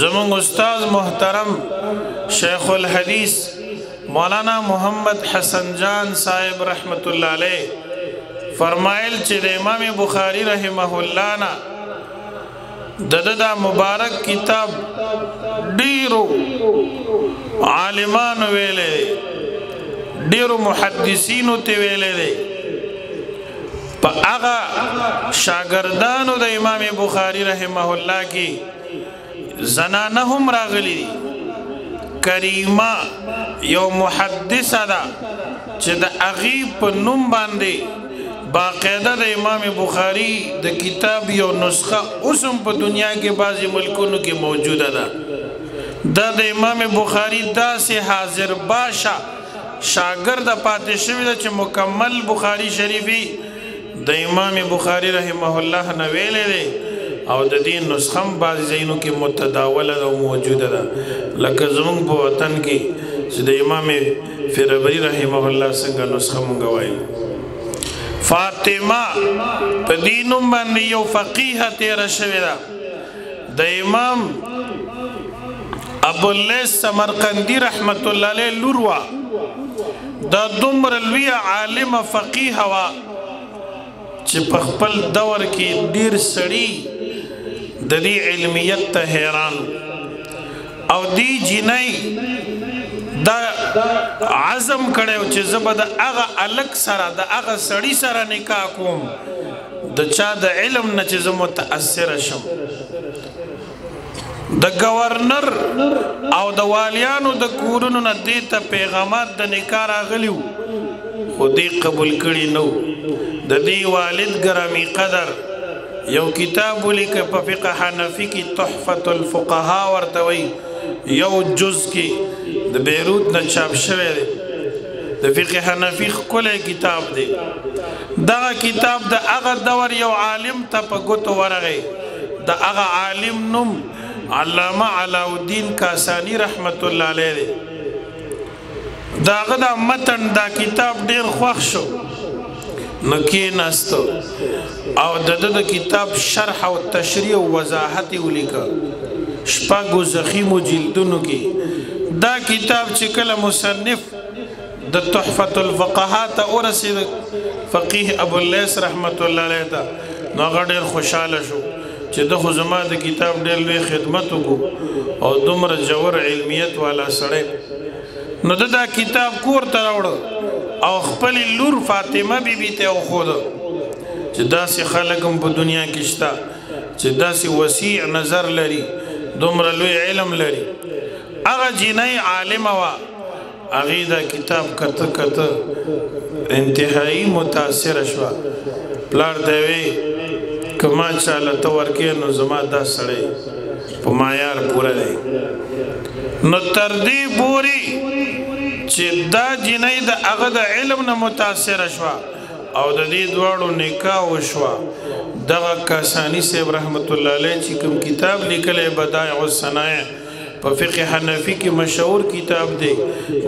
زمون استاذ محترم شیخ الحدیث مولانا محمد حسن جان صاحب رحمت اللہ علیہ فرمائل چې د امام بخاری رحمه الله نا دا مبارک کتاب ډیرو عالمان ویلې ډیرو محدثینو ته ویلې په هغه شاګردانو د امام بخاری رحمه الله کې زنانه هم راغلي کریمه یو محدثه ده چې د هغې په نوم باندې باقاعده د امام بخاری د کتاب یو نسخه اوس هم په دنیا کې بعضې ملکونو کې موجوده ده دا د امام بخاری داسې حاضر باشه شاګرده پاتې شوې ده چې مکمل بخاری شریفي د امام بخاری رحمه الله نه ویلې دی او د دې نسخه هم بعضې ځایونو کې متداوله ده او موجوده ده لکه زموږ په وطن کې چې د امام فربري رحمه الله څنګه نسخه مونږ وایو فاطمه په دې نوم باندې یو فقیه تېره شوې ده د امام ابواللیث سمرقندي رحمت الله علیه لور وه دا دومره لویه عالمه فقیه وه چې په خپل دور کې ډېر سړي د دې علمیت ته حیران او دی جنۍ دا عزم کړی چې زه به د هغه هلک سره د هغه سړي سره نکاح کوم د چا د علم نه چې زه متاثره شم د گورنر او د والیانو د کورونو نه دې ته پیغامات د نکاح راغلي خو دې قبول کړي نو د دې والد ګرامی قدر یو کتاب ولیکه په فقه حنفي کې تحفة الفقهاء ورته وایي یو جز کې د بیروت نه چاپ شوی دی د فقه حنفي ښکلی کتاب دی دغه کتاب د هغه دور یو عالم ته په ګوتو ورغی د هغه عالم نوم علامه علاءالدین کاسانی رحمت الله علیه دی د هغه دا متن دا کتاب ډېر خوښ شو نو کېناستو او د کتاب شرح او تشریح او وضاحت یې ولیکه شپږو ضخیمو جلدونو کې دا کتاب چې کله مصنف د تحفة الفقهاء ته ورسېد فقیه ابواللیث رحمت الله علیه ته نو هغه ډېر خوشحاله شو چې د خو زما د کتاب ډېر لوی خدمت وکړو او دومره ژور علمیت والا سړی نو دا کتاب کور ته راوړه او خپل لور فاطمه بیبي ته وښوده چې داسې خلک هم په دنیا کې شته چې داسې وسیع نظر لري دومره لوی علم لري هغه جنۍ عالمه وه هغې دا کتاب کته کته انتهایی متاثره شوه پلار ته وی که ما چاله ته ورکې نو زما دا سړی په معیار پوره دی نو تر دې پورې چې دا جنۍ د هغه د علم نه متاثره شوه او د دې دواړو نکاح وشوه دغه کاسانی صاحب رحمت الله علیه چې کوم کتاب لیکلی بدایع الصنایع په فقه حنفي کې مشهور کتاب دی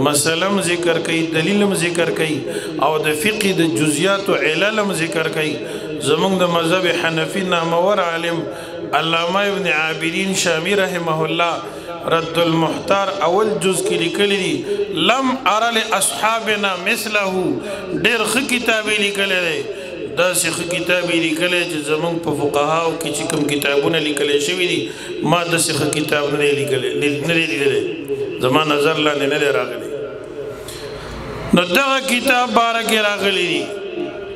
مسله هم ذکر کوي دلیل هم ذکر کوي او د فقه د جزیاتو علل هم ذکر کوي زمونږ د مذهب حنفي نامور عالم علامه ابن عابدین شامی رحمه الله رد المحتار اول جز کې لیکلی دي لم ار لاصحابنا مثله ډېر ښه کتاب یې لیکلی دی داسې ښه کتاب یې لیکلی چې زموږ په فقهاو کې چې کوم کتابونه لیکلی شوي دي ما داسې ښه کتاب نه دی لیدلی زما نظر لاندې نه دی راغلی نو دغه کتاب باره کې راغلی دي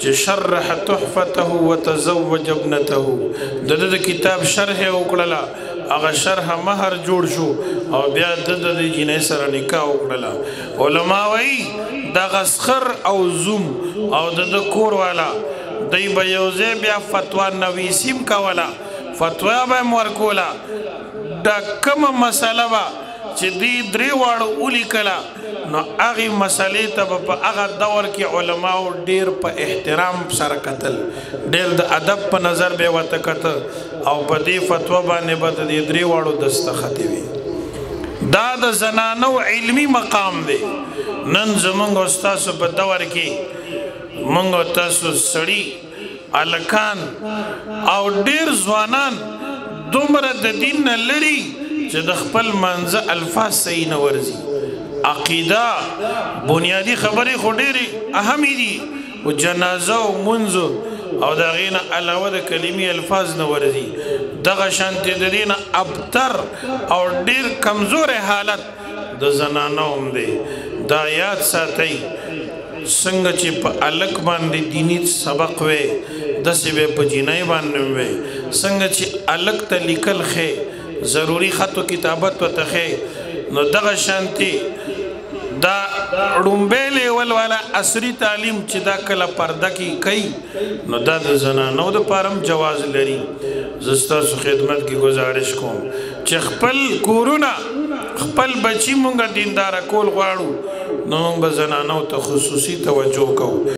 چې شرح تحفته وتزوج ابنته د کتاب شرح یې وکړله هغه شرح مهر جوړ شو او بیا د جنۍ سره نکاح وکړله علما وایي دغه سخر او زوم او د کور والا دی به یو ځای بیا فتوا نویسیم کوله فتوا به یې ورکوله دا کومه مسله به چې دی درې واړو ولیکله نو هغې مسلې ته به په هغه دور کې علماو ډېر په احترام سره کتل ډېر د ادب په نظر به یې ورته کته او په دې فتوا باندې به د دې درې واړو دستخطې وي دا د زنانو علمي مقام دی نن زمونږ او ستاسو په دور کې مونږ او تاسو سړي هلکان او ډېر ځوانان دومره د دین نه لري چې د خپل منځه الفاظ صحیح نه ورځي عقیده بنیادی خبرې خو ډېرې اهمې دي او جنازه او منځ او د هغې نه علاوه د کلمې الفاظ نه ورځي دغه شانتې د دې نه ابتر او ډېر کمزوری حالت د زنانو هم دی دا یاد ساتئ څنګه چې په الک باندې دیني سبق وی داسې به په جینۍ باندې وی څنګه چې الک ته لیکل ښې ضروري خط و کتابت ورته ښې نو دغه شانتې دا ړومبی لیول والا عصري تعلیم چې دا کله پرده کې کوي نو دا د زنانو دپاره هم جواز لري زه ستاسو خدمت کې ګزارش کوم چې خپل کورونه خپل بچي مونږ دینداره کول غواړو نو مونږ به زنانو ته خصوصي توجه کوو